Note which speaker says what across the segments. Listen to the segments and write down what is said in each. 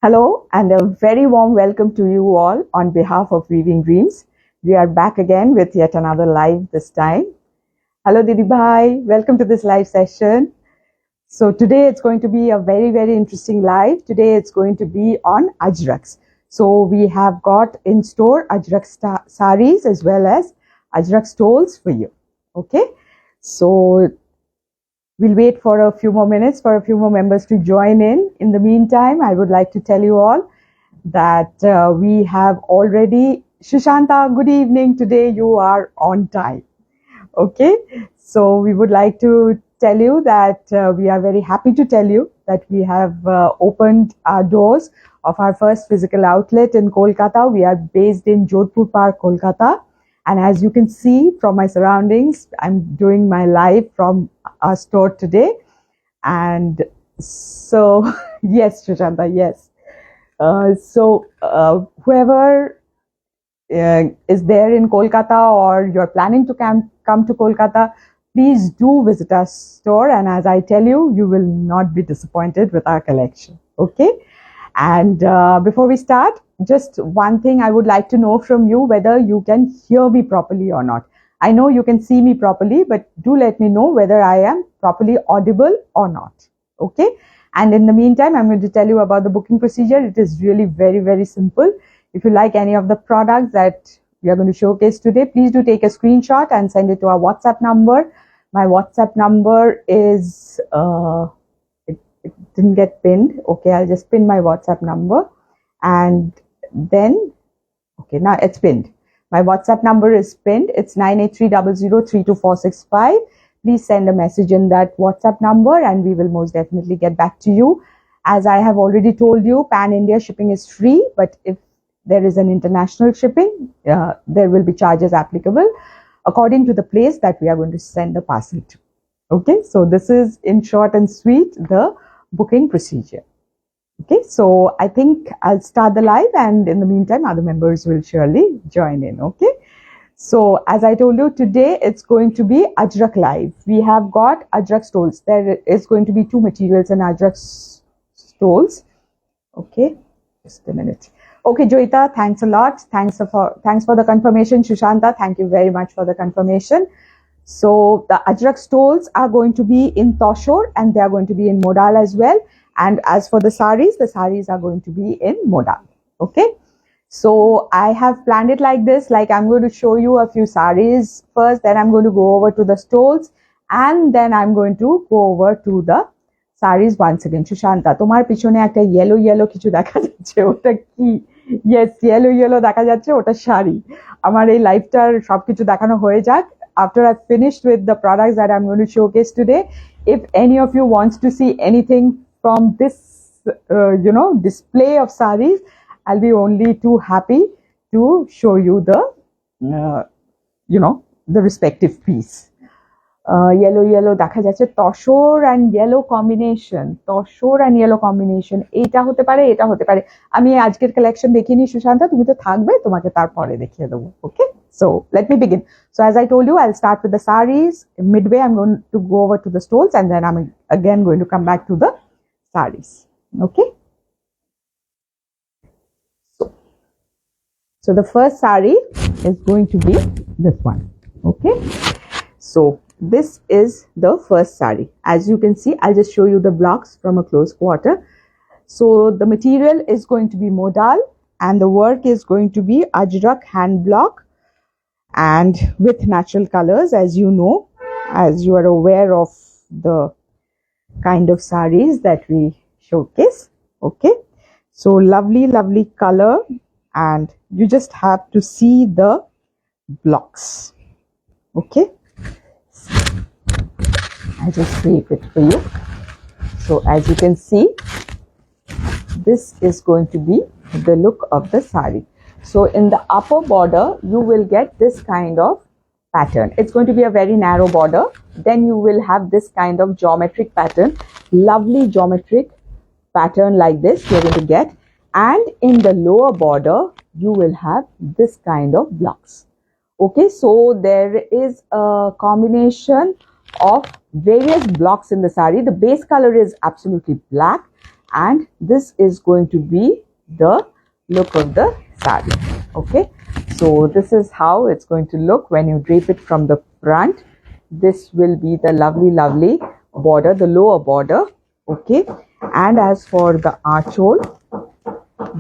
Speaker 1: Hello and a very warm welcome to you all on behalf of Weaving Dreams. We are back again with yet another live this time. Hello Didi Bhai, welcome to this live session. So today it's going to be a very interesting live. Today it's going to be on Ajrakhs. So we have got in store Ajrakh Sarees as well as Ajrakh stoles for you. Okay, so we'll wait for a few more minutes for a few more members to join in. In the meantime, I would like to tell you all that we have already, Shushanta, good evening. Today you are on time. Okay, so we would like to tell you that we are very happy to tell you that we have opened our doors of our first physical outlet in Kolkata. We are based in Jodhpur Park, Kolkata. And as you can see from my surroundings, I'm doing my live from our store today. And so, yes, Shushanta, yes. Whoever is there in Kolkata or you're planning to come to Kolkata, please do visit our store. And as I tell you, you will not be disappointed with our collection. Okay. And before we start, just one thing I would like to know from you, whether you can hear me properly or not. I know you can see me properly, but do let me know whether I am properly audible or not. Okay. And in the meantime, I'm going to tell you about the booking procedure. It is really very simple. If you like any of the products that we are going to showcase today, please do take a screenshot and send it to our WhatsApp number. My WhatsApp number is, it didn't get pinned. Okay, I'll just pin my WhatsApp number. And then, okay, now it's pinned. My WhatsApp number is pinned. It's 98300324665. Please send a message in that WhatsApp number and we will most definitely get back to you. As I have already told you, Pan-India shipping is free, but if there is an international shipping, there will be charges applicable according to the place that we are going to send the parcel to. Okay, so this is in short and sweet the booking procedure. Okay, so I think I'll start the live and in the meantime, other members will surely join in. Okay, so as I told you, today it's going to be Ajrakh live. We have got Ajrakh stoles. There is going to be two materials in Ajrakh stoles. Okay, just a minute. Okay, Joita, thanks a lot. Thanks for the confirmation. Shushanta, thank you very much for the confirmation. So the Ajrakh stoles are going to be in Toshor and they are going to be in modal as well. And as for the sarees are going to be in modal. Okay. So I have planned it like this, like I'm going to show you a few sarees first, then I'm going to go over to the stoles and then I'm going to go over to the sarees once again. Shushanta, tomar pichone ekta yellow kichu dekha jacche, ota ki? Yes, yellow দেখা যাচ্ছে, ওটা শাড়ি। আমার এই লাইভটার সবকিছু দেখানো হয়ে যাক। After I've finished with the products that I'm going to showcase today, if any of you wants to see anything from this, display of sarees, I'll be only too happy to show you the, the respective piece. Yellow দেখা যাচ্ছে, tussar and yellow combination, এটা হতে পারে, এটা হতে পারে। আমি আজকের কালেকশন দেখিনি সুশান্তা, তুমি তো থাকবে, তোমাকে তারপরে দেখিয়ে দেবো। Okay, so let me begin. So as I told you, I'll start with the sarees. Midway I'm going to go over to the stoles and then I'm again going to come back to the sarees. Okay, so the first saree is going to be this one. Okay, so this is the first saree. As you can see, I'll just show you the blocks from a close quarter. So the material is going to be modal and the work is going to be Ajrakh hand block and with natural colors, as you know, as you are aware of the kind of sarees that we showcase. Okay, so lovely color and you just have to see the blocks. Okay, I'll just sweep it for you. So as you can see, this is going to be the look of the saree. So in the upper border, you will get this kind of pattern. It's going to be a very narrow border. Then you will have this kind of geometric pattern, lovely geometric pattern like this you're going to get. And in the lower border, you will have this kind of blocks. Okay, so there is a combination of various blocks in the saree. The base color is absolutely black and this is going to be the look of the sari. Okay, so this is how it's going to look when you drape it from the front. This will be the lovely border, the lower border. Okay, and as for the archhole,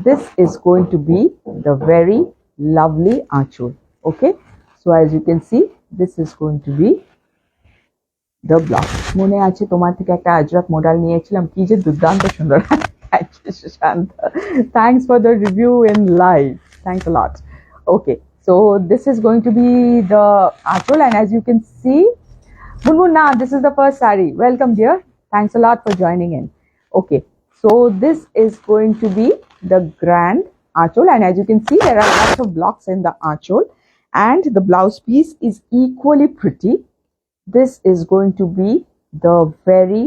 Speaker 1: this is going to be the very lovely archhole. Okay, so as you can see, this is going to be the blouse. মনে আছে তোমার থেকে একটা Ajrak model নিয়েছিলাম, কি যে দুর্দান্ত সুন্দর। Thank you, Sushanta. Thanks for the review in live. Thanks a lot. Okay, so this is going to be the archhole, and as you can see, Munmunna, this is the first sari. Welcome, dear. Thanks a lot for joining in. Okay, so this is going to be the grand archhole, and as you can see, there are lots of blocks in the archhole, and the blouse piece is equally pretty. This is going to be the very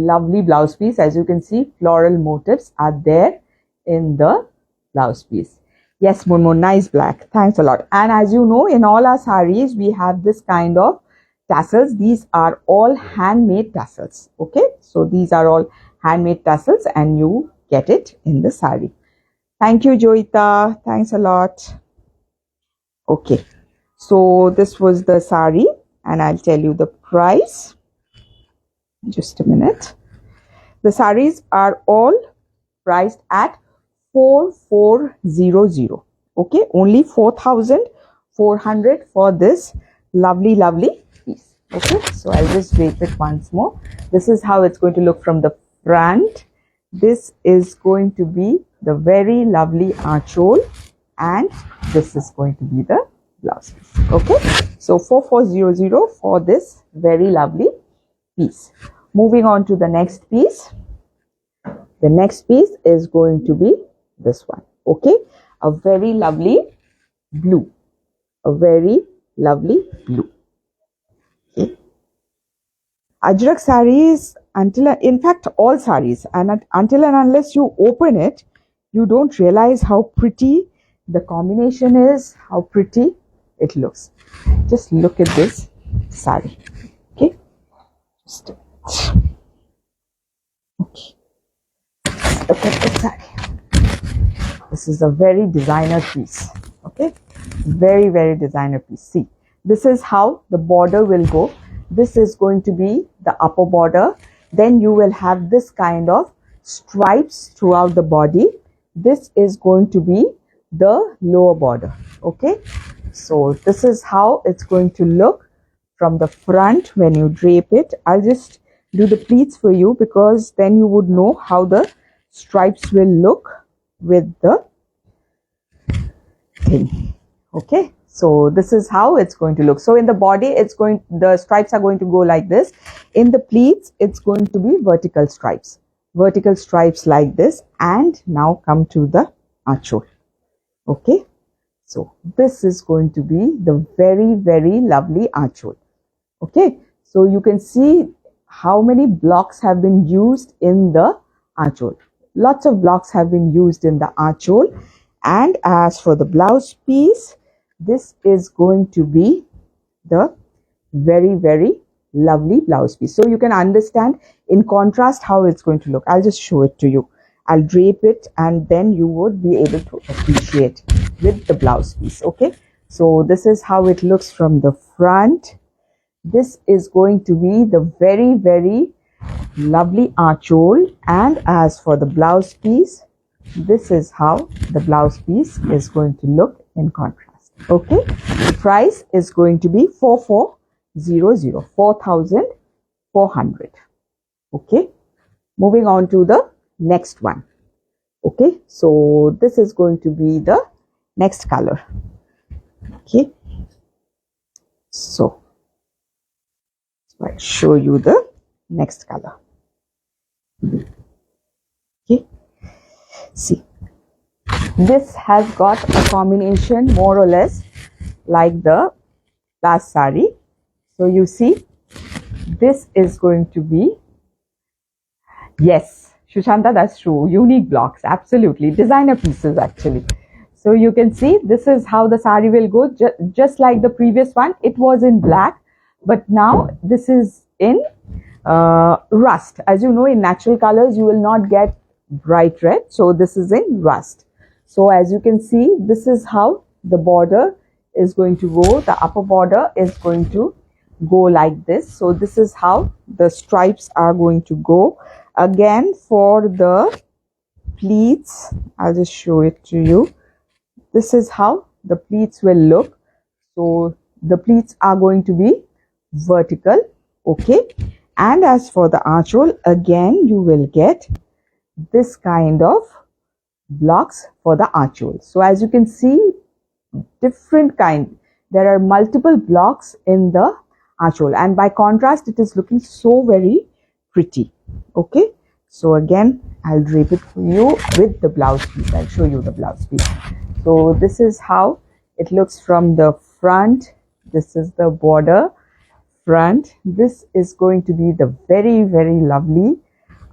Speaker 1: lovely blouse piece. As you can see, floral motifs are there in the blouse piece. Yes, Munmun, nice black. Thanks a lot. And as you know, in all our saris, we have this kind of tassels. These are all handmade tassels. Okay, so these are all handmade tassels, and you get it in the sari. Thank you, Joita. Thanks a lot. Okay, so this was the sari, and I'll tell you the price. Just a minute. The saris are all priced at 4400. Okay, only 4,400 for this lovely piece. Okay, so I'll just drape it once more. This is how it's going to look from the front. This is going to be the very lovely archhole, and this is going to be the blouse piece. Okay, so 4400 for this very lovely piece. Moving on to the next piece. The next piece is going to be this one. Okay, a very lovely blue, a very lovely blue. Okay, Ajrakh sarees, in fact all sarees, and until and unless you open it, you don't realize how pretty the combination is, how pretty it looks. Just look at this saree. Okay, just a minute. Okay, look at the saree. This is a very designer piece. Okay, very designer piece. See, this is how the border will go. This is going to be the upper border. Then you will have this kind of stripes throughout the body. This is going to be the lower border. Okay, so this is how it's going to look from the front when you drape it. I'll just do the pleats for you, because then you would know how the stripes will look with the thing. Okay, so this is how it's going to look. So in the body, the stripes are going to go like this. In the pleats, it's going to be vertical stripes like this. And now come to the archhole. Okay, so this is going to be the very lovely archhole. Okay, so you can see how many blocks have been used in the archhole. Lots of blocks have been used in the archhole. And as for the blouse piece, this is going to be the very lovely blouse piece. So you can understand in contrast how it's going to look. I'll just show it to you. I'll drape it, and then you would be able to appreciate with the blouse piece. Okay, so this is how it looks from the front. This is going to be the very lovely archhole, and as for the blouse piece, this is how the blouse piece is going to look in contrast. Okay, the price is going to be 4400. Okay, moving on to the next one. Okay, so this is going to be the next color. Okay, so I'll show you the next color. Okay, see, this has got a combination more or less like the last sari. So you see, this is going to be, yes, Shushanta, that's true, unique blocks, absolutely, designer pieces actually. So you can see this is how the sari will go, just like the previous one. It was in black, but now this is in rust. As you know, in natural colors you will not get bright red, so this is in rust. So as you can see, this is how the border is going to go. The upper border is going to go like this. So this is how the stripes are going to go. Again, for the pleats, I'll just show it to you. This is how the pleats will look. So the pleats are going to be vertical, okay. And as for the archhole, again you will get this kind of blocks for the archhole. So as you can see, different kind, there are multiple blocks in the archhole, and by contrast it is looking so very pretty, okay. So again, I'll drape it for you with the blouse piece. I'll show you the blouse piece. So this is how it looks from the front. This is the border front. This is going to be the very, very lovely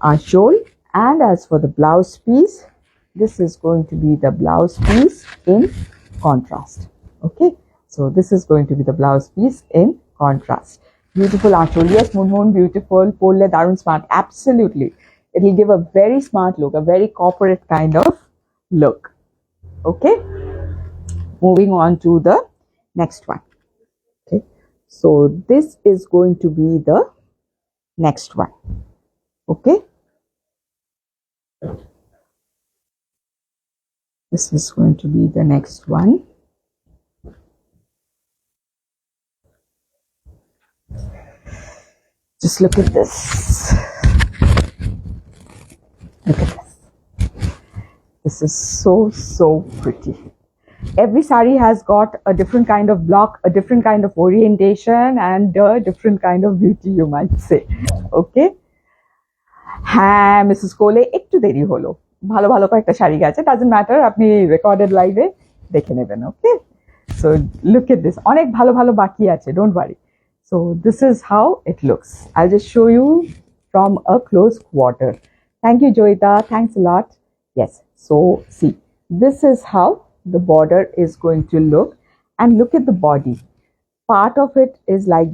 Speaker 1: archhole. And as for the blouse piece, this is going to be the blouse piece in contrast, okay. So this is going to be the blouse piece in contrast. Beautiful archhole. Yes, Moon, beautiful. Pole darun smart. Absolutely. It will give a very smart look, a very corporate kind of look, okay. Moving on to the next one, okay. So this is going to be the next one, okay. This is going to be the next one. Just look at this. Look at this. This is so pretty. Every sari has got a different kind of block, a different kind of orientation, and a different kind of beauty, you might say, okay. হ্যাঁ Mrs কোলে একটু দেরি হলো, ভালো ভালো কয়েকটা শাড়ি গেছে, doesn't matter, আপনি রেকর্ডেড লাইভে দেখে নেবেন, ওকে. সো লুক এট দিস, অনেক ভালো ভালো বাকি আছে, don't worry. So this is how it looks. I'll just show you from a close quarter. Thank you, Joita. Thanks a lot. Yes. So see, this is how the border is going to look, and look at the body. Part of it is like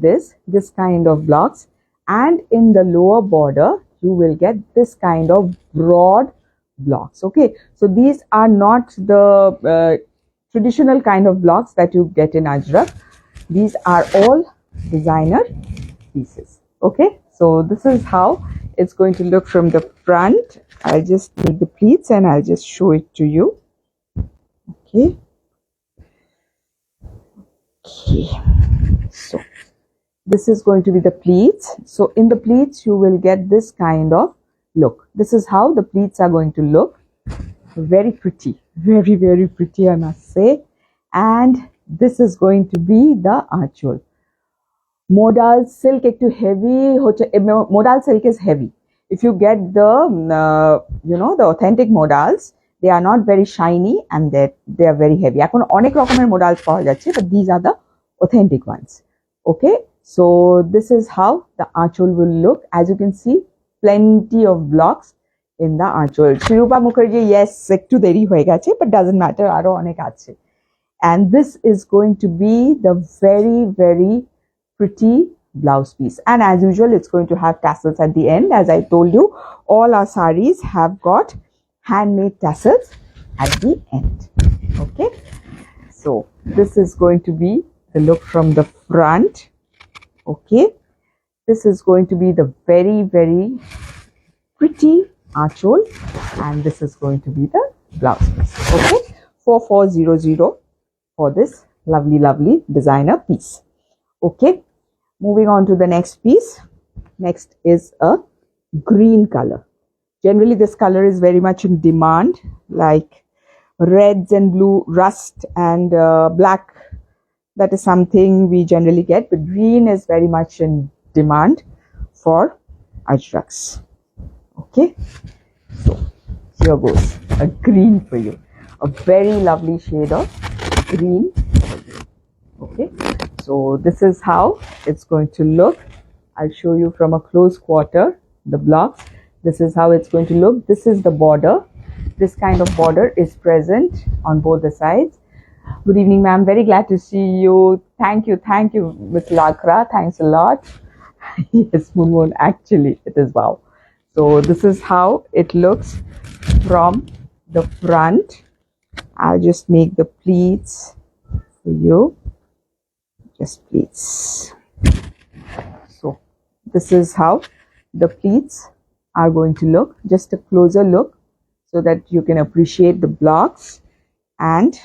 Speaker 1: this kind of blocks, and in the lower border you will get this kind of broad blocks, okay. So these are not the traditional kind of blocks that you get in Ajrakh. These are all designer pieces, okay. So this is how it's going to look from the front. I'll just take the pleats and I'll just show it to you, okay. So this is going to be the pleats. So in the pleats you will get this kind of look. This is how the pleats are going to look. Very pretty, very, very pretty, I must say. And this is going to be the archhole. Modal silk ekটু heavy, modal silk is heavy. If you get the the authentic modals, they are not very shiny and they are very heavy. এখন অনেক রকমের modals পাওয়া যাচ্ছে, but these are the authentic ones, okay. So this is how the archhole will look. As you can see, plenty of blocks in the archhole. Shirupa Mukherjee, yes, ekটু দেরি হয়ে গেছে, but doesn't matter, আরো অনেক আছে. And this is going to be the very, very pretty blouse piece, and as usual it's going to have tassels at the end. As I told you, all our saris have got handmade tassels at the end, okay. So this is going to be the look from the front, okay. This is going to be the very, very pretty archhole, and this is going to be the blouse piece, okay. 4400 for this lovely, lovely designer piece, okay. Moving on to the next piece. Next is a green color. Generally this color is very much in demand, like reds and blue, rust and black. That is something we generally get, but green is very much in demand for Ajrakhs, okay. So here goes a green for you, a very lovely shade of green, okay. So this is how it's going to look. I'll show you from a close quarter the blocks. This is how it's going to look. This is the border. This kind of border is present on both the sides. Good evening, ma'am. Very glad to see you. Thank you, Ms. Lakra. Thanks a lot. Yes, Moon, actually it is wow. So this is how it looks from the front. I'll just make the pleats for you. Just pleats. So this is how the pleats are going to look. Just a closer look so that you can appreciate the blocks. And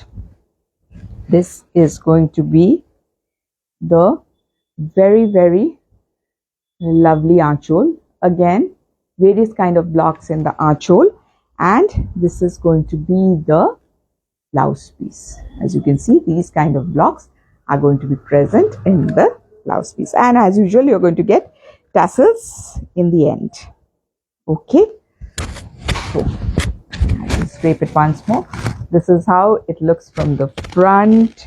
Speaker 1: this is going to be the very lovely archole. Again, various kind of blocks in the archole, and this is going to be the blouse piece. As you can see, these kind of blocks are going to be present in the blouse piece, and as usual you're going to get tassels in the end. Okay, so I'll just drape it once more. This is how it looks from the front.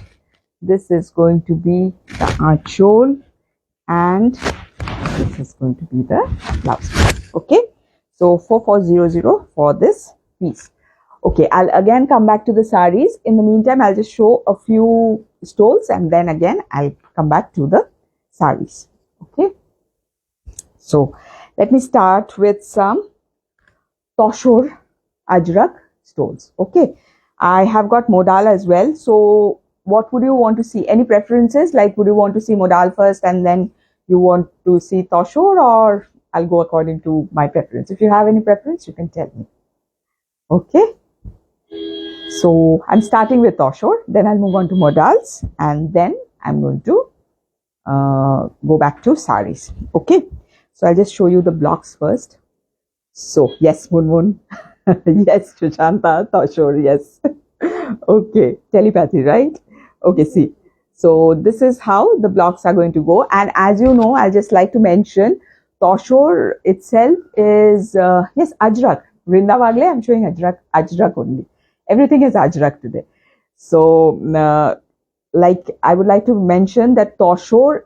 Speaker 1: This is going to be the archole, and this is going to be the blouse piece. Okay, so 4400 for this piece. Okay, I'll again come back to the sarees. In the meantime, I'll just show a few stoles, and then again I'll come back to the sarees. Okay, so let me start with some Toshur Ajrakh stoles. Okay, I have got modal as well. So what would you want to see? Any preferences? Like, would you want to see modal first and then you want to see Toshur, or I'll go according to my preference? If you have any preference, you can tell me. Okay, so I'm starting with Toshur, then I'll move on to modals, and then I'm going to go back to saris. Okay, so I'll just show you the blocks first. So yes, Moon. Yes, Shushanta, Toshur, yes. Okay, telepathy, right? Okay, see. So this is how the blocks are going to go. And as you know, I'll just like to mention, Toshur itself is, yes, Ajrakh. Vrindawagle, I'm showing Ajrakh only. Everything is Ajrakh today. So, like, I would like to mention that Toshur,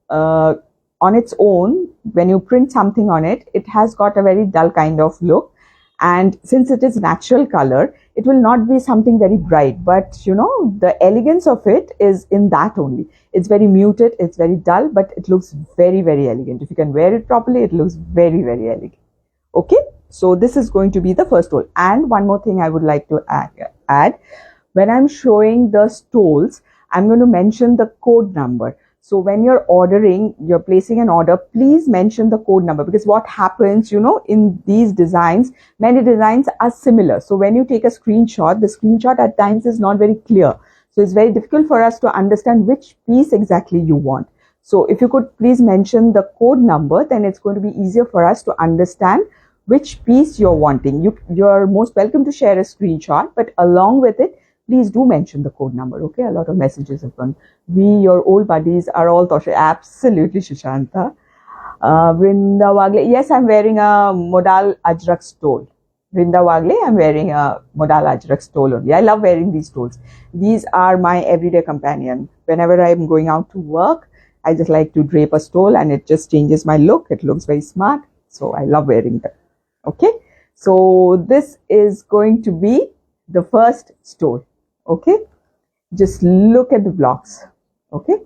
Speaker 1: on its own, when you print something on it, it has got a very dull kind of look. And since it is natural color, it will not be something very bright, but you know, the elegance of it is in that only. It's very muted, it's very dull, but it looks very elegant. If you can wear it properly, it looks very elegant. Okay, so this is going to be the first stole. And one more thing I would like to add, when I'm showing the stoles, I'm going to mention the code number. So when you're ordering, you're placing an order, please mention the code number, because what happens, you know, in these designs, many designs are similar. So when you take a screenshot, the screenshot at times is not very clear. So it's very difficult for us to understand which piece exactly you want. So if you could please mention the code number, then it's going to be easier for us to understand which piece you're wanting. You're most welcome to share a screenshot, but along with it, please do mention the code number. Okay, a lot of messages have gone. We, your old buddies, are all Toshur. Absolutely, Shushanta. Vrinda Wagle. Yes, I'm wearing a modal Ajrakh stole. Vrinda Wagle, I'm wearing a modal Ajrakh stole only. I love wearing these stoles. These are my everyday companion. Whenever I'm going out to work, I just like to drape a stole, and it just changes my look. It looks very smart. So I love wearing them. Okay, so this is going to be the first stole. Okay, just look at the blocks. Okay,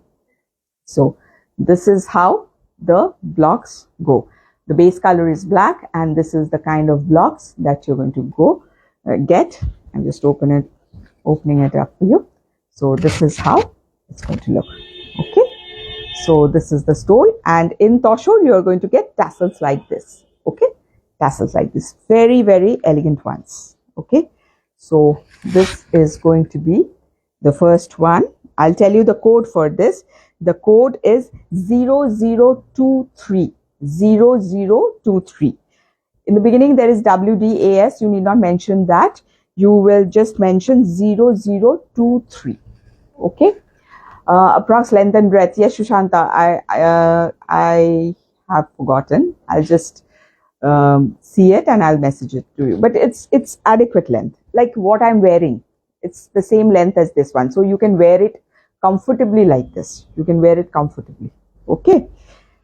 Speaker 1: so this is how the blocks go. The base color is black, and this is the kind of blocks that you're going to go get. I'm just opening it up for you. So this is how it's going to look. Okay, so this is the stole, and in Toshur you are going to get tassels like this. Okay, tassels like this, very elegant ones. Okay, so this is going to be the first one. I'll tell you the code for this. The code is 0023. 0023. In the beginning there is WDAS. You need not mention that. You will just mention 0023. Okay. Approx length and breadth. Yes, Shushanta, I have forgotten. I'll just see it and I'll message it to you. But it's adequate length. Like what I'm wearing, it's the same length as this one. So you can wear it comfortably like this. You can wear it comfortably. Okay.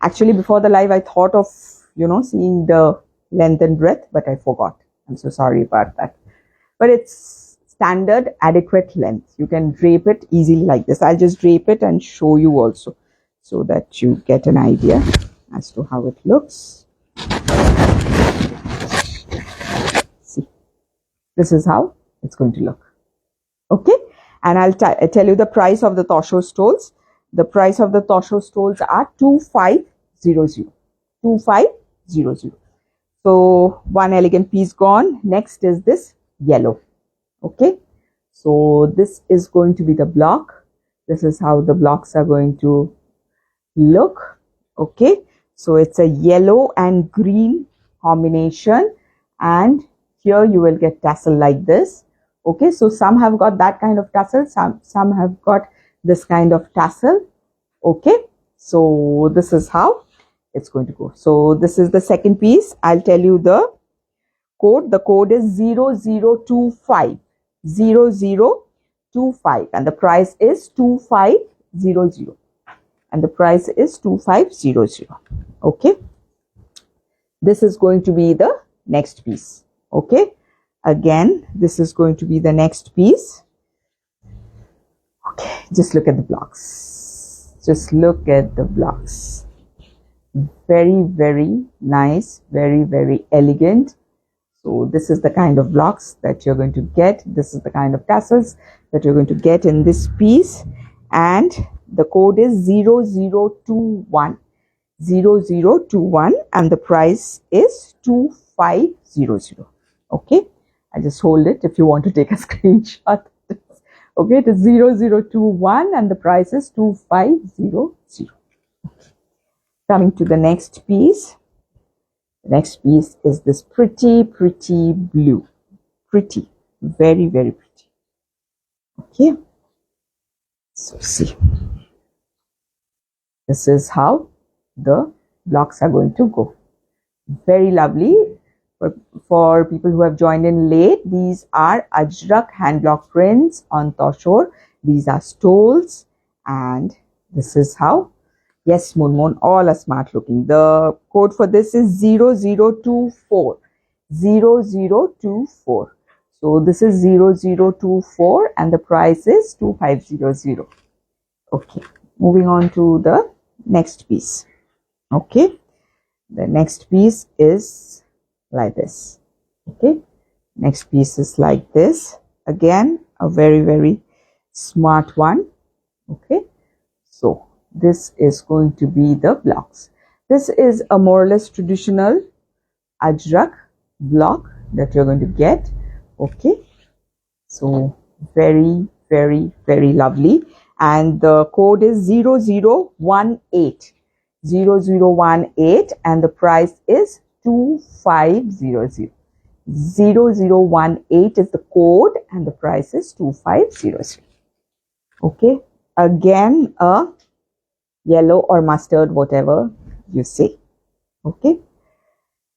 Speaker 1: Actually, before the live, I thought of, you know, seeing the length and breadth, but I forgot. I'm so sorry about that. But it's standard adequate length. You can drape it easily like this. I'll just drape it and show you also so that you get an idea. as to how it looks. See, this is how it's going to look. Okay, and I'll tell you the price of the Tosho stoles. The price of the Tosho stoles are 2500. 2500. So one elegant piece gone. Next is this yellow. Okay, so this is going to be the block. This is how the blocks are going to look. Okay, so it's a yellow and green combination, and here you will get tassel like this. Okay, so some have got that kind of tassel, some have got this kind of tassel. Okay, so this is how it's going to go. So this is the second piece. I'll tell you the code. The code is 0025 0025, and the price is 2500, and the price is 2500. Okay, this is going to be the next piece. Okay, again, this is going to be the next piece. Okay, just look at the blocks. Just look at the blocks. Very, very nice. Very, very elegant. So this is the kind of blocks that you're going to get. This is the kind of tassels that you're going to get in this piece. And the code is 0021. 0021, and the price is 2500. Okay, I just hold it if you want to take a screenshot. Okay, it is 0021 and the price is 2500. Coming to the next piece. The next piece is this pretty blue. Pretty, very, very pretty. Okay, so see, this is how the blocks are going to go. Very lovely. For people who have joined in late, these are Ajrakh hand block prints on Tosho. These are stoles, and this is how. Yes, Moon, all are smart looking. The code for this is 0024. 0024. So this is 0024 and the price is 2500. Okay, moving on to the next piece. Okay, the next piece is like this. Okay, next piece is like this. Again, a very, very smart one. Okay, so this is going to be the blocks. This is a more or less traditional Ajrakh block that you're going to get. Okay, so very, very, very lovely. And the code is 0018. 0018, and the price is 2500. 0018 is the code and the price is 2500. Okay, again a yellow or mustard, whatever you say. Okay,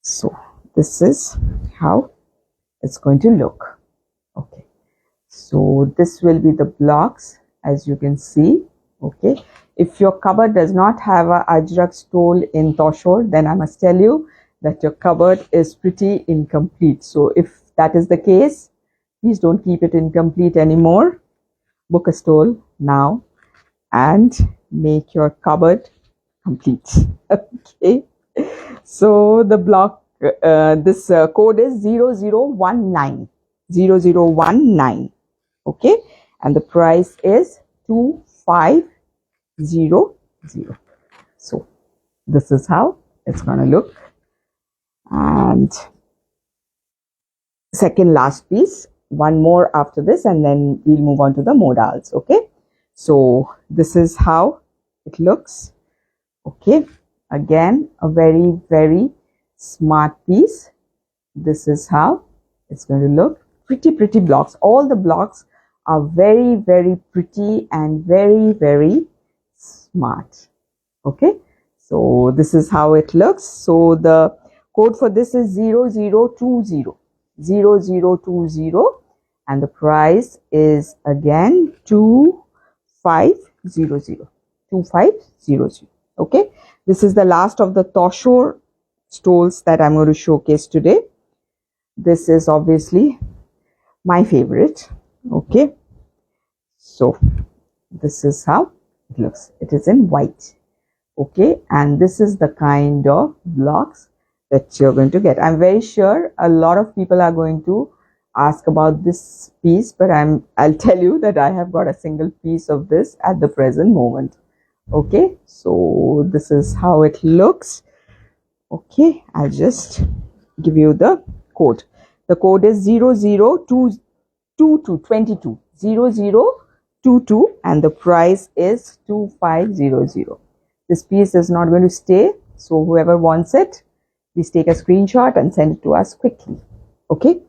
Speaker 1: so this is how it's going to look. Okay, so this will be the blocks, as you can see. Okay, if your cupboard does not have a Ajrakh stole in Tosho, then I must tell you that your cupboard is pretty incomplete. So if that is the case, please don't keep it incomplete anymore. Book a stole now and make your cupboard complete. Okay, so the block, this code is 0019. 0019. Okay, and the price is 2500. So this is how it's gonna look. And second last piece, one more after this, and then we'll move on to the modals. Okay, so this is how it looks. Okay, again a very, very smart piece. This is how it's going to look. Pretty blocks. All the blocks are very, very pretty and very, very smart. Okay, so this is how it looks. So the code for this is 0020. 0020, and the price is again 2500. 2500. Okay, this is the last of the Tosho stoles that I'm going to showcase today. This is obviously my favorite. Okay, so this is how it looks. It is in white. Okay, and this is the kind of blocks that you're going to get. I'm very sure a lot of people are going to ask about this piece, but I'll tell you that I have got a single piece of this at the present moment. Okay, so this is how it looks. Okay, I'll just give you the code. The code is 00222 0022, and the price is 2500. This piece is not going to stay, so whoever wants it, please take a screenshot and send it to us quickly. Okay,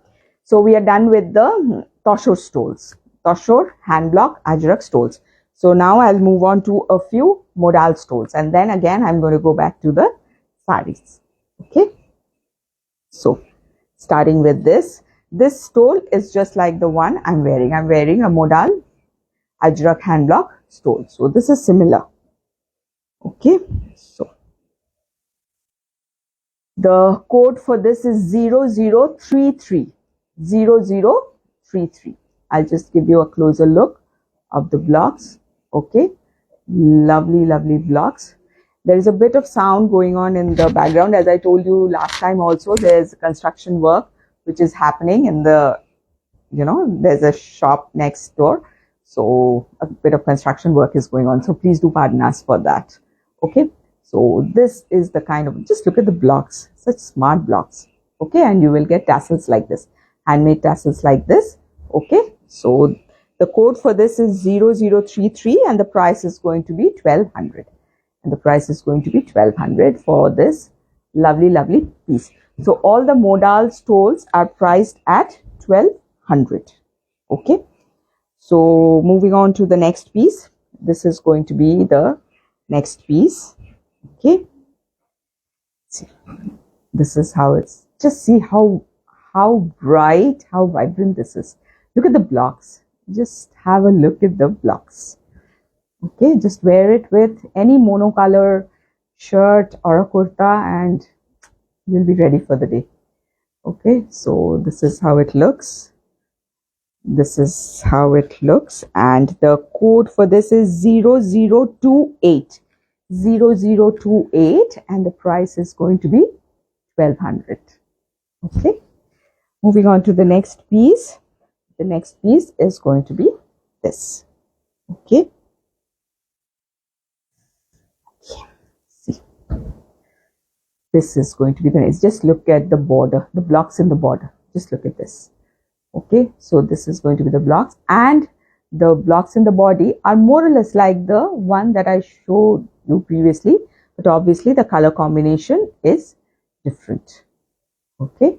Speaker 1: so we are done with the Toshor stoles, Toshor hand block Ajrakh stoles. So now I'll move on to a few modal stoles, and then again I'm going to go back to the sarees. Okay, so starting with this stole is just like the one I'm wearing a modal Ajrakh hand block stole. So this is similar. Okay, so the code for this is 0033. 0033. I'll just give you a closer look of the blocks. Okay, lovely blocks. There is a bit of sound going on in the background. As I told you last time also, there's construction work which is happening in the, there's a shop next door. So a bit of construction work is going on. So please do pardon us for that. Okay. So this is the kind of, just look at the blocks, such smart blocks. Okay. And you will get tassels like this, handmade tassels like this. Okay. So the code for this is 0033 and the price is going to be 1200. And the price is going to be 1200 for this lovely piece. So all the modal stoles are priced at 1200. Okay. So moving on to the next piece. This is going to be the next piece. Okay. See, this is how it's, just see how bright, how vibrant this is. Look at the blocks. Just have a look at the blocks. Okay, just wear it with any monocolor shirt or a kurta and you'll be ready for the day. Okay, so this is how it looks. This is how it looks, and the code for this is 0028. 0028, and the price is going to be 1200. Okay, moving on to the next piece. The next piece is going to be this. Okay. See, this is going to be the next. Just look at the border, the blocks in the border. Just look at this. Okay, so this is going to be the blocks, and the blocks in the body are more or less like the one that I showed you previously, but obviously the color combination is different. Okay,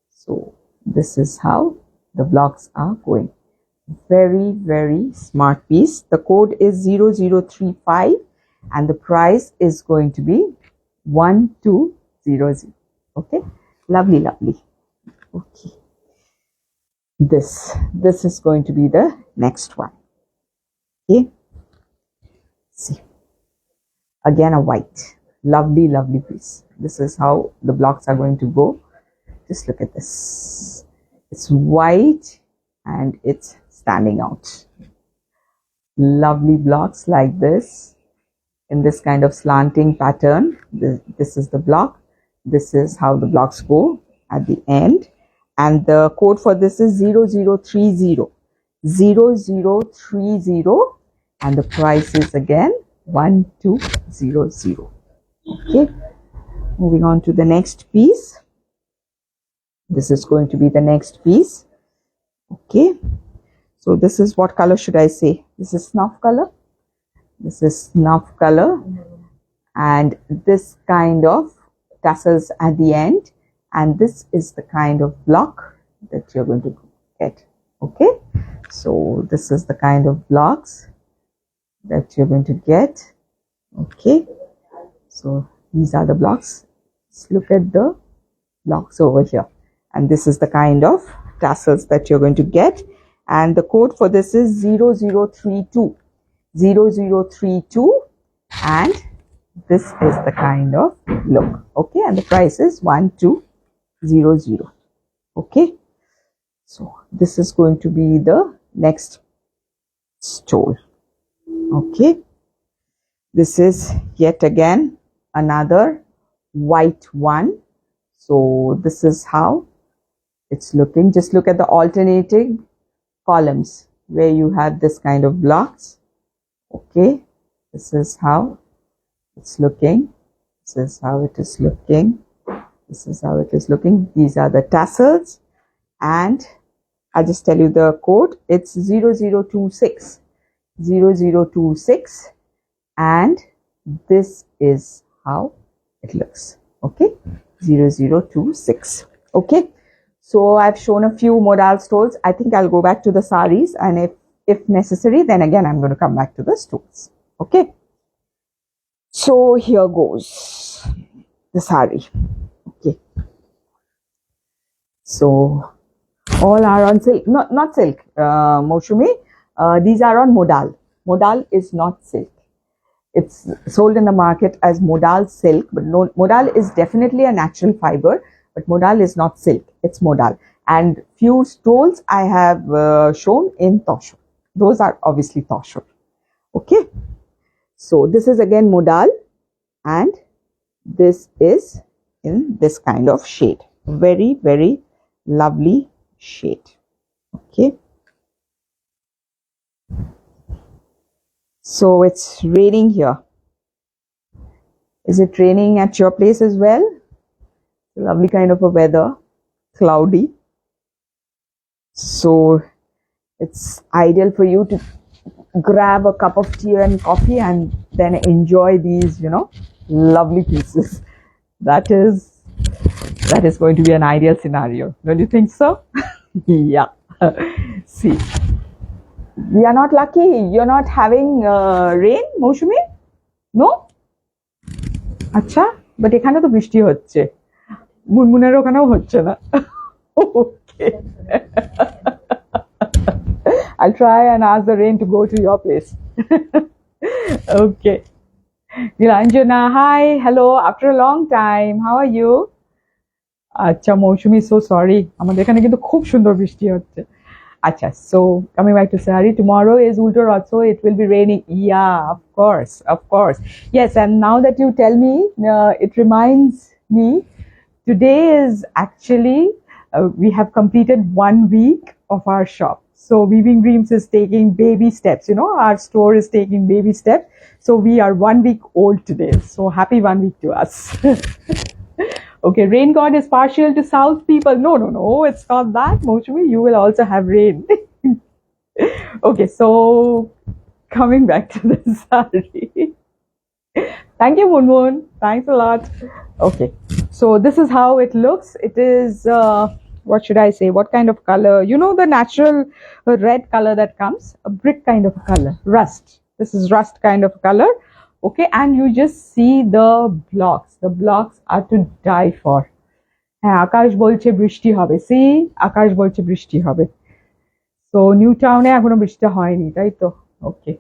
Speaker 1: so this is how the blocks are going. Very smart piece. The code is 0035 and the price is going to be 1200. Okay, lovely. Okay, this is going to be the next one. Okay, see, again a white, lovely piece. This is how the blocks are going to go. Just look at this. It's white and it's standing out. Lovely blocks like this in this kind of slanting pattern. This is the block. This is how the blocks go at the end. And the code for this is 0030. 0030, and the price is again 1200. Okay, moving on to the next piece. This is going to be the next piece. Okay, so this is, what color should I say? This is snuff color. This is snuff color, and this kind of tassels at the end, and this is the kind of block that you're going to get. Okay, so this is the kind of blocks that you're going to get. Okay, so these are the blocks. Let's look at the blocks over here, and this is the kind of tassels that you're going to get, and the code for this is 0032. 0032, and this is the kind of look. Okay, and the price is 1200. Okay, so this is going to be the next stole. Okay, This is yet again another white one. So this is how it's looking. Just look at the alternating columns where you have this kind of blocks. Okay, this is how it's looking. This is how it is looking. This is how it is looking. These are the tassels, and I'll just tell you the code. It's 0026 0026, and this is how it looks. Okay, 0026. Okay, so I've shown a few modal stoles. I think I'll go back to the saris, and if necessary, then again I'm going to come back to the stoles. Okay, so here goes the sari. Okay, so all are on silk, not silk, Moshumi. These are on modal. Modal is not silk. It's sold in the market as modal silk, but no, modal is definitely a natural fiber, but modal is not silk. It's modal. And few stoles I have shown in Toshur. Those are obviously Toshur. Okay. So this is again modal, and this is in this kind of shade. Very, very lovely shade. Okay. So it's raining here. Is it raining at your place as well? Lovely kind of a weather, cloudy. So it's ideal for you to grab a cup of tea and coffee and then enjoy these, lovely pieces. That is going to be an ideal scenario. Don't you think so? Yeah. See, we are not lucky. You're not having rain, Moshumi? No? আচ্ছা, but এখানে তো বৃষ্টি হচ্ছে, মুনমুনের ওখানেও হচ্ছে না। Okay. I'll try and ask the rain to go to your place. Okay. Nilanjana, hi, hello, after a long time, how are you? আচ্ছা মৌসুমি, so sorry, আমাদের এখানে কিন্তু খুব সুন্দর বৃষ্টি হচ্ছে। আচ্ছা, so coming back to sari, tomorrow is Ulto Rod, so it will be raining. Yeah, of course. Yes, and now that you tell me, it reminds me, today is actually, we have completed 1 week of our shop. So Weaving Dreams is taking baby steps, our store is taking baby steps. So we are 1 week old today. So happy 1 week to us. Okay, rain god is partial to south people. No, it's not that, Moshumi. You will also have rain. Okay, so coming back to the sari. Thank you, Moon. Thanks a lot. Okay, so this is how it looks. It is, what should I say? What kind of color? You know the natural red color that comes? A brick kind of color. Rust. This is rust kind of color. Okay, and you just see the blocks. The blocks are to die for. হ্যাঁ, আকাশ বলছে বৃষ্টি হবে। C, আকাশ বলছে বৃষ্টি হবে। So new টাউনে এখনো বৃষ্টি হয়নি, তাই তো? Okay.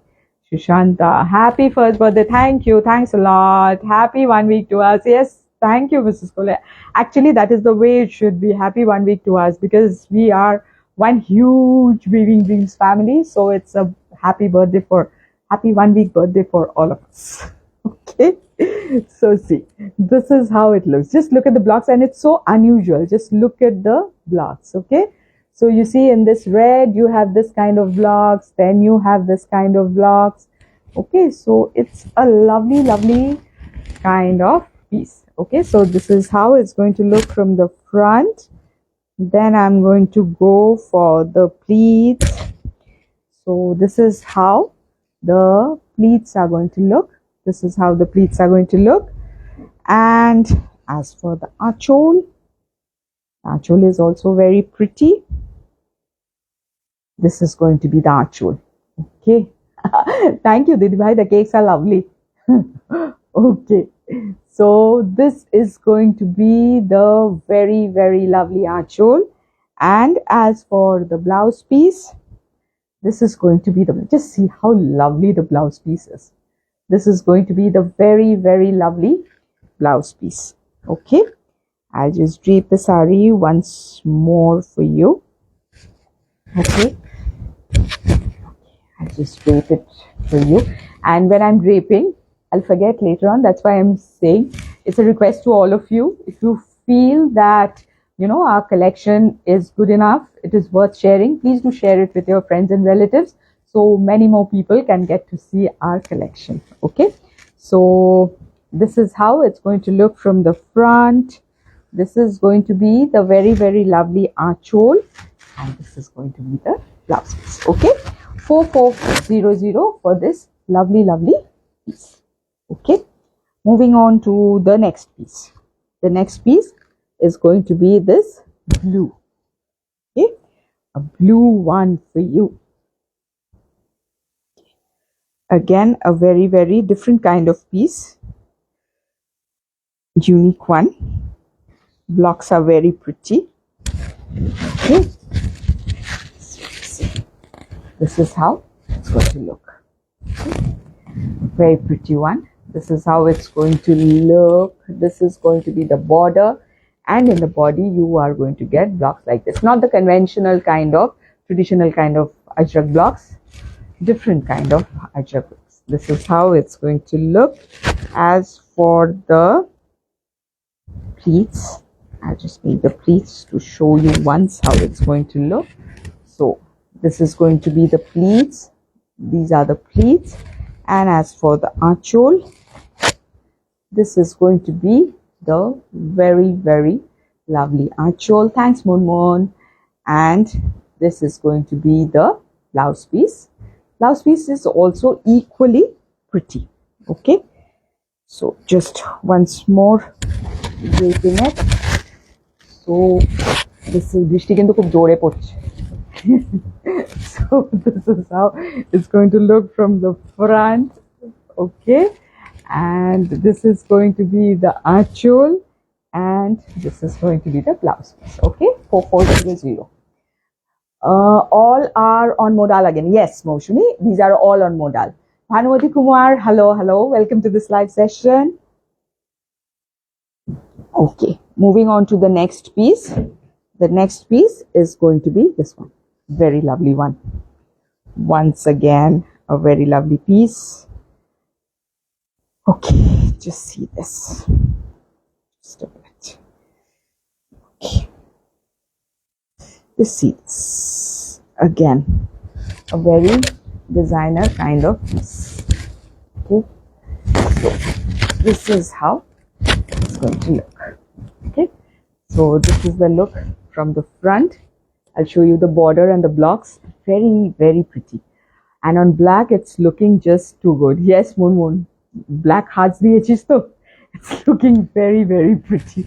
Speaker 1: Shushanta, happy first birthday. Thank you. Thanks a lot. Happy 1 week to us. Yes, thank you, Mrs. Kole. Actually, that is the way it should be. Happy 1 week to us, because we are one huge Weaving Dreams family. So it's a happy 1 week birthday for all of us. Okay. So see, this is how it looks. Just look at the blocks, and it's so unusual. Just look at the blocks. Okay. So you see in this red, you have this kind of blocks, then you have this kind of blocks. Okay, so it's a lovely, lovely kind of piece. Okay, so this is how it's going to look from the front. Then I'm going to go for the pleats. So this is how the pleats are going to look. This is how the pleats are going to look. And as for the achol is also very pretty. This is going to be the achol. Okay. Thank you, Didi Bhai. The cakes are lovely. Okay. So this is going to be the very, very lovely achol. And as for the blouse piece, this is going to be just see how lovely the blouse piece is. This is going to be the very, very lovely blouse piece. Okay. I'll just drape the sari once more for you. Okay. I'll just drape it for you. And when I'm draping, I'll forget later on. That's why I'm saying it's a request to all of you. If you feel that, you know, our collection is good enough, it is worth sharing, please do share it with your friends and relatives so many more people can get to see our collection. Okay, so this is how it's going to look from the front. This is going to be the very, very lovely archhole, and this is going to be the blouse piece. Okay, 4400 for this lovely, lovely piece. Okay, moving on to the next piece. The next piece is going to be this blue. Okay, a blue one for you. Again, a very, very different kind of piece. Unique one. Blocks are very pretty. Okay, this is how it's going to look. Okay. Very pretty one. This is how it's going to look. This is going to be the border, and in the body you are going to get blocks like this. Not the conventional kind of, traditional kind of Ajrakh blocks, different kind of Ajrakh blocks. This is how it's going to look. As for the pleats, I'll just make the pleats to show you once how it's going to look. So this is going to be the pleats. These are the pleats. And as for the archhole, this is going to be the very, very lovely archhole. Thanks, Moon. And this is going to be the blouse piece. Blouse piece is also equally pretty. Okay, so just once more wrapping it. So this is Brishti kintu khub jore poche. So this is how it's going to look from the front. Okay, and this is going to be the archhole, and this is going to be the blouse piece. Okay, 4400. All are on modal again. Yes, Moshuni, these are all on modal. Bhanumati Kumar, hello, welcome to this live session. Okay, moving on to the next piece. The next piece is going to be this one. Very lovely one. Once again, a very lovely piece. Okay, just see this. Just a minute. Okay. Just see this. Again, a very designer kind of piece. Okay. So, this is how it's going to look. Okay. So, this is the look from the front. I'll show you the border and the blocks. Very, very pretty. And on black, it's looking just too good. Yes, Moon. Black hearts diyechish to. It's looking very, very pretty.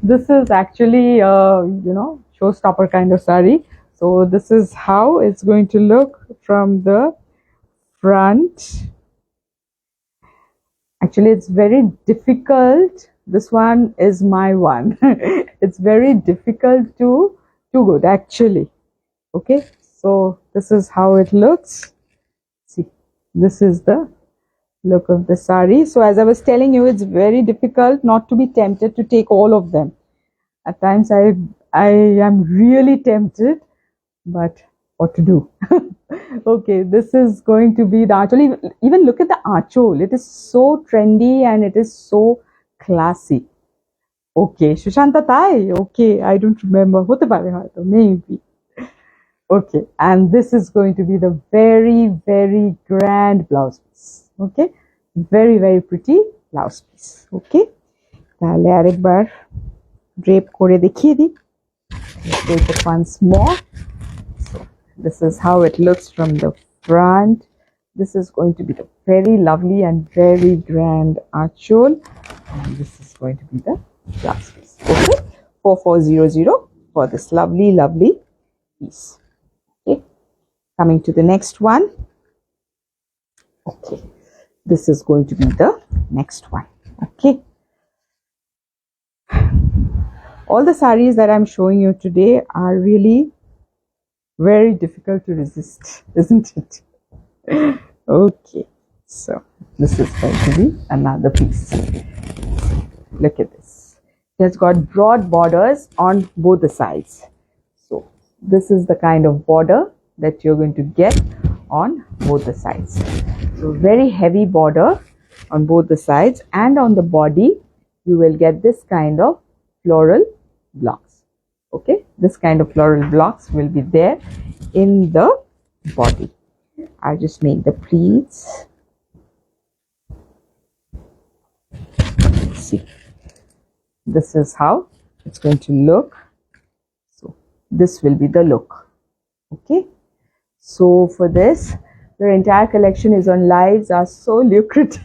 Speaker 1: This is actually, showstopper kind of sari. So this is how it's going to look from the front. Actually, it's very difficult. This one is my one. It's very difficult to good actually. Okay, so this is how it looks. See, this is the look of the sari. So as I was telling you, it's very difficult not to be tempted to take all of them. At times I am really tempted, but what to do? Okay, this is going to be the archhole. Even look at the archhole. It is so trendy and it is so classy. Okay, Shushanta Tai. Okay, I don't remember. Hote pare hoyto, maybe. Okay, and this is going to be the very, very grand blouse piece. Okay, very, very pretty blouse piece. Okay, তাহলে আরেকবার drape করে দেখিয়ে দিই. Drape it once more. So this is how it looks from the front. This is going to be the very lovely and very grand archhole, and this is going to be the blouse piece. Okay, 4400 for this lovely, lovely piece. Okay, coming to the next one. Okay, this is going to be the next one. Okay, all the sarees that I'm showing you today are really very difficult to resist, isn't it? Okay, so this is going to be another piece. Look at this. It has got broad borders on both the sides. So this is the kind of border that you're going to get on both the sides. So very heavy border on both the sides, and on the body you will get this kind of floral blocks. Okay, this kind of floral blocks will be there in the body. I'll just make the pleats. See, this is how it's going to look. So this will be the look. Okay, so for this, your entire collection is on Lives Are So Lucrative.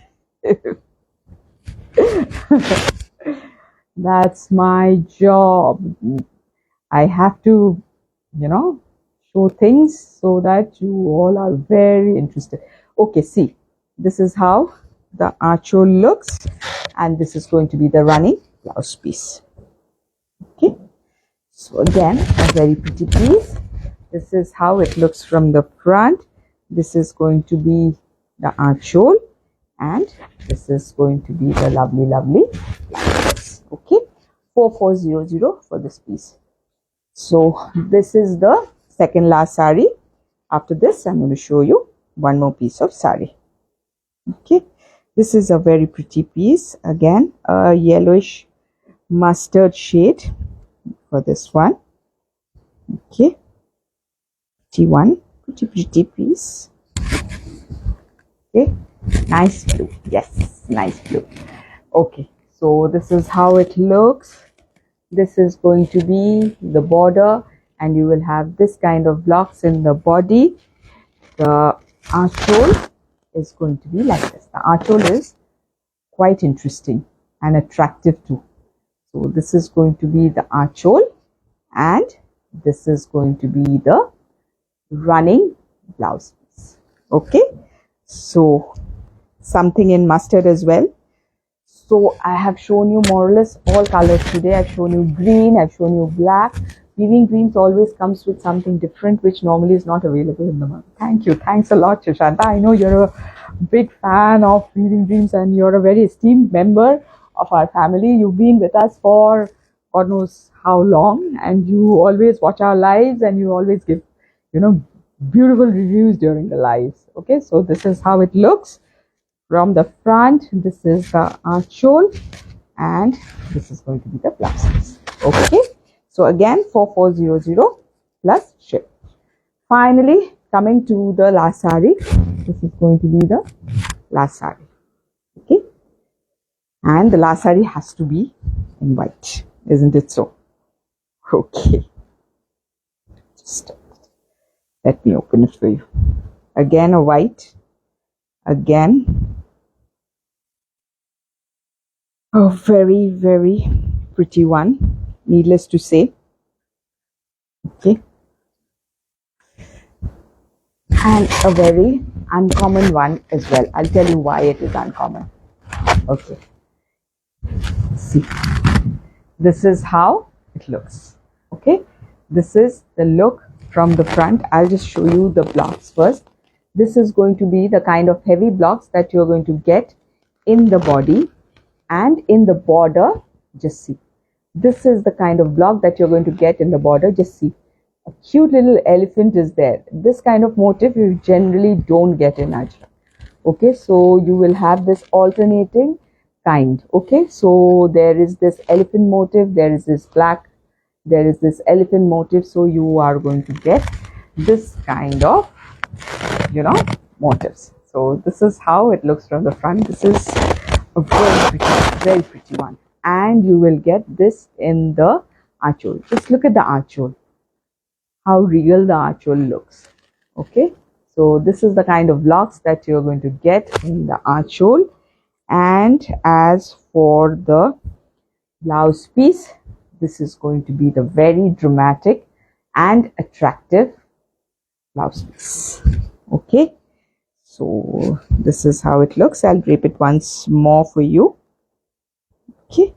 Speaker 1: That's my job. I have to, show things so that you all are very interested. Okay, see, this is how the archole looks, and this is going to be the running blouse piece. Okay, so again, a very pretty piece. This is how it looks from the front. This is going to be the archole, and this is going to be the lovely blouse. Okay, 4400 for this piece. So this is the second last sari. After this, I'm going to show you one more piece of sari. Okay, this is a very pretty piece. Again, a yellowish mustard shade for this one. Okay, pretty piece. Okay, nice blue. Yes, nice blue. Okay, so this is how it looks. This is going to be the border, and you will have this kind of blocks in the body. The archole is going to be like this. The archole is quite interesting and attractive too. So this is going to be the archole, and this is going to be the running blouse piece. Okay, so something in mustard as well. So I have shown you more or less all colors today. I've shown you green, I've shown you black. Weaving dreams always comes with something different, which normally is not available in the market. Thank you. Thanks a lot, Shashanta. I know you're a big fan of Weaving Dreams, and you're a very esteemed member of our family. You've been with us for God knows how long, and you always watch our lives, and you always give, beautiful reviews during the lives. Okay, so this is how it looks from the front. This is the archole, and this is going to be the blouses. Okay, so again 4400 plus ship. Finally, coming to the last sari. This is going to be the last sari. Okay, and the last sari has to be in white, isn't it so? Okay, just let me open it for you. Again a white, again a very pretty one, needless to say. Okay, and a very uncommon one as well. I'll tell you why it is uncommon. Okay, see, this is how it looks. Okay, this is the look from the front. I'll just show you the blocks first. This is going to be the kind of heavy blocks that you're going to get in the body and in the border. Just see, this is the kind of block that you're going to get in the border. Just see, a cute little elephant is there. This kind of motif you generally don't get in Ajrakh. Okay, so you will have this alternating kind. Okay, so there is this elephant motif, there is this black, there is this elephant motif. So you are going to get this kind of motifs. So this is how it looks from the front. This is a very pretty one, and you will get this in the archole. Just look at the archole, how real the archole looks. Okay, so this is the kind of blocks that you're going to get in the archole. And as for the blouse piece, this is going to be the very dramatic and attractive blouse piece. Okay, so this is how it looks. I'll drape it once more for you. Okay,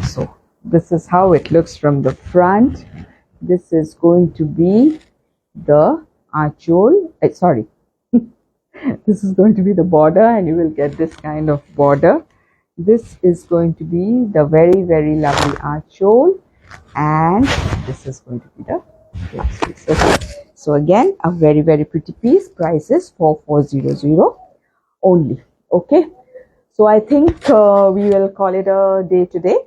Speaker 1: so this is how it looks from the front. This is going to be the archole. Sorry, this is going to be the border, and you will get this kind of border. This is going to be the very lovely archole, and this is going to be the blouse piece. Okay, So again, a very, very pretty piece. Price is 4400 only. Okay. So I think we will call it a day today.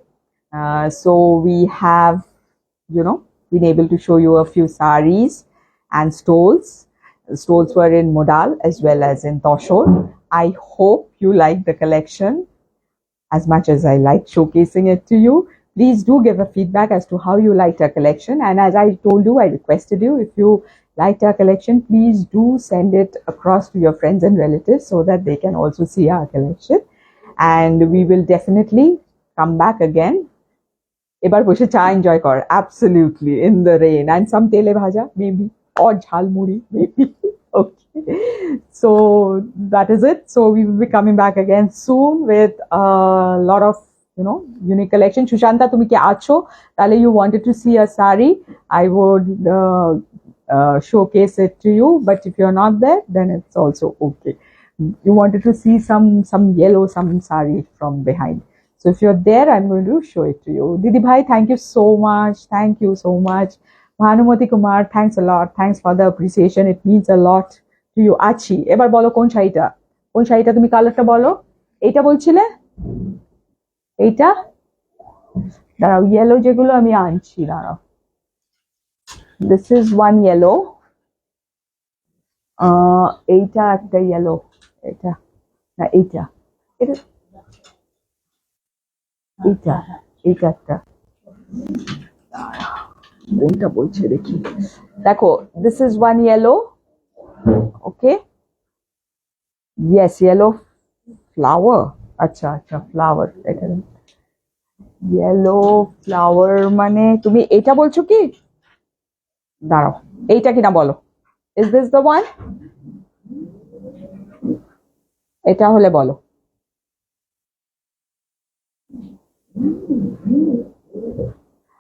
Speaker 1: So we have, been able to show you a few saris and stoles. The stoles were in modal as well as in toshor. I hope you like the collection as much as I like showcasing it to you. Please do give a feedback as to how you liked our collection. And as I told you, I requested you, if you liked our collection, please do send it across to your friends and relatives so that they can also see our collection. And we will definitely come back again. এবার বসে চা enjoy কর, absolutely, in the rain, and some tele bhaja maybe, or jhalmuri maybe. Okay, so that is it. So we will be coming back again soon with a lot of unique collection. Shushanta, তুমি কি আছো? তাহলে you wanted to see a sari, I would showcase it to you, but if you're not there, then it's also okay. You wanted to see some yellow, some sari from behind. So if you're there, I'm going to show it to you. Didi Bhai, thank you so much. Thank you so much. Bhanumati Kumar, thanks a lot. Thanks for the appreciation. It means a lot to you. Achi, এবার বলো কোন শাড়িটা? কোন শাড়িটা তুমি কালারটা বলো? এইটা বলছিলে? এইটা? দাঁড়াও, yellow যেগুলো আমি আনছি, দাঁড়াও. This is one yellow. এইটা একটা yellow. এটা. না, এইটা. এটা এইটা একটা কোনটা বলছে দেখি, দেখো, this is one yellow. Okay, yes, yellow flower. আচ্ছা flower, yellow flower মানে তুমি এটা বলছো কি? দাঁড়াও, এইটা কিনা বলো, is this the one? এটা হলে বলো।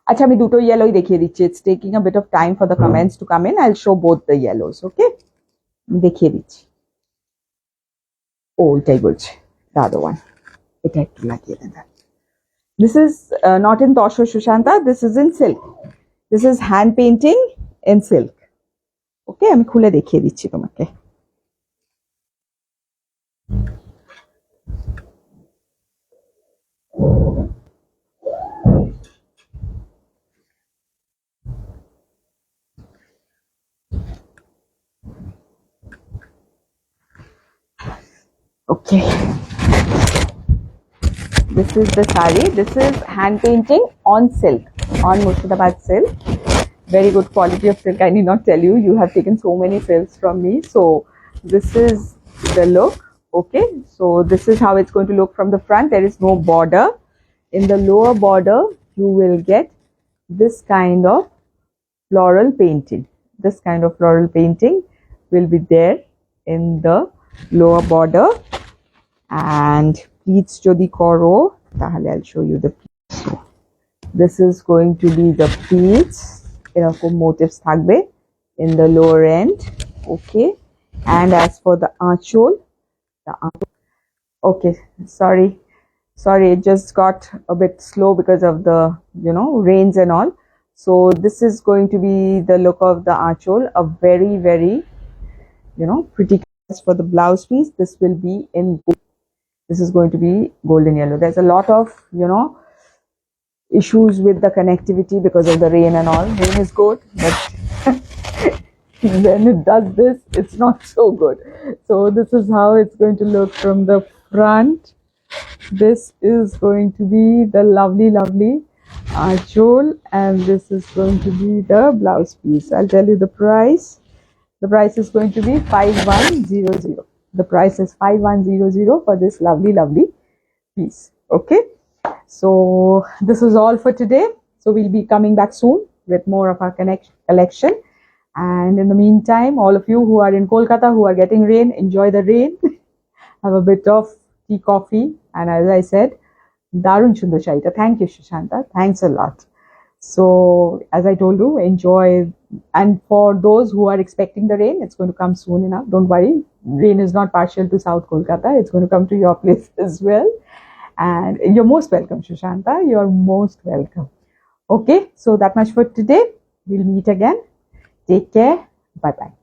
Speaker 1: আচ্ছা, আমি দুটো yellow দেখিয়ে দিচ্ছি. It's taking a bit of time for the comments to come in. I'll show both the yellows. Okay, দেখিয়ে দিচ্ছি. ও, এটাই বলছে, the other one. এটা একটু লাগিয়ে দেন। This is not in Tosho, Shushanta. This is in silk. This is hand painting in silk. Okay, আমি খুলে দেখিয়ে দিচ্ছি তোমাকে। Okay, this is the sari. This is hand painting on silk, on Murshidabad silk. Very good quality of silk. I need not tell you. You have taken so many films from me. So this is the look. Okay, so this is how it's going to look from the front. There is no border. In the lower border, you will get this kind of floral painting. This kind of floral painting will be there in the lower border. And pleats jodi koro, tahale I'll show you the pleats. So this is going to be the pleats. এরকম motifs থাকবে in the lower end. Okay, and as for the aanchol, okay, sorry, it just got a bit slow because of the rains and all. So this is going to be the look of the aanchol, a very, very pretty. For the blouse piece, this will be in, this is going to be golden yellow. There's a lot of issues with the connectivity because of the rain and all. Rain is good, but when it does this, it's not so good. So this is how it's going to look from the front. This is going to be the lovely aanchol, and this is going to be the blouse piece. I'll tell you the price. The price is going to be 5100. The price is 5100 for this lovely piece. Okay, so this is all for today. So we'll be coming back soon with more of our collection. And in the meantime, all of you who are in Kolkata, who are getting rain, enjoy the rain. Have a bit of tea, coffee, and as I said, darun sundar shaita. Thank you, Shushanta. Thanks a lot. So as I told you, enjoy. And for those who are expecting the rain, it's going to come soon enough. Don't worry, rain is not partial to South Kolkata. It's going to come to your place as well. And you're most welcome, Shushanta. You're most welcome. Okay, so that much for today. We'll meet again. Take care. Bye bye.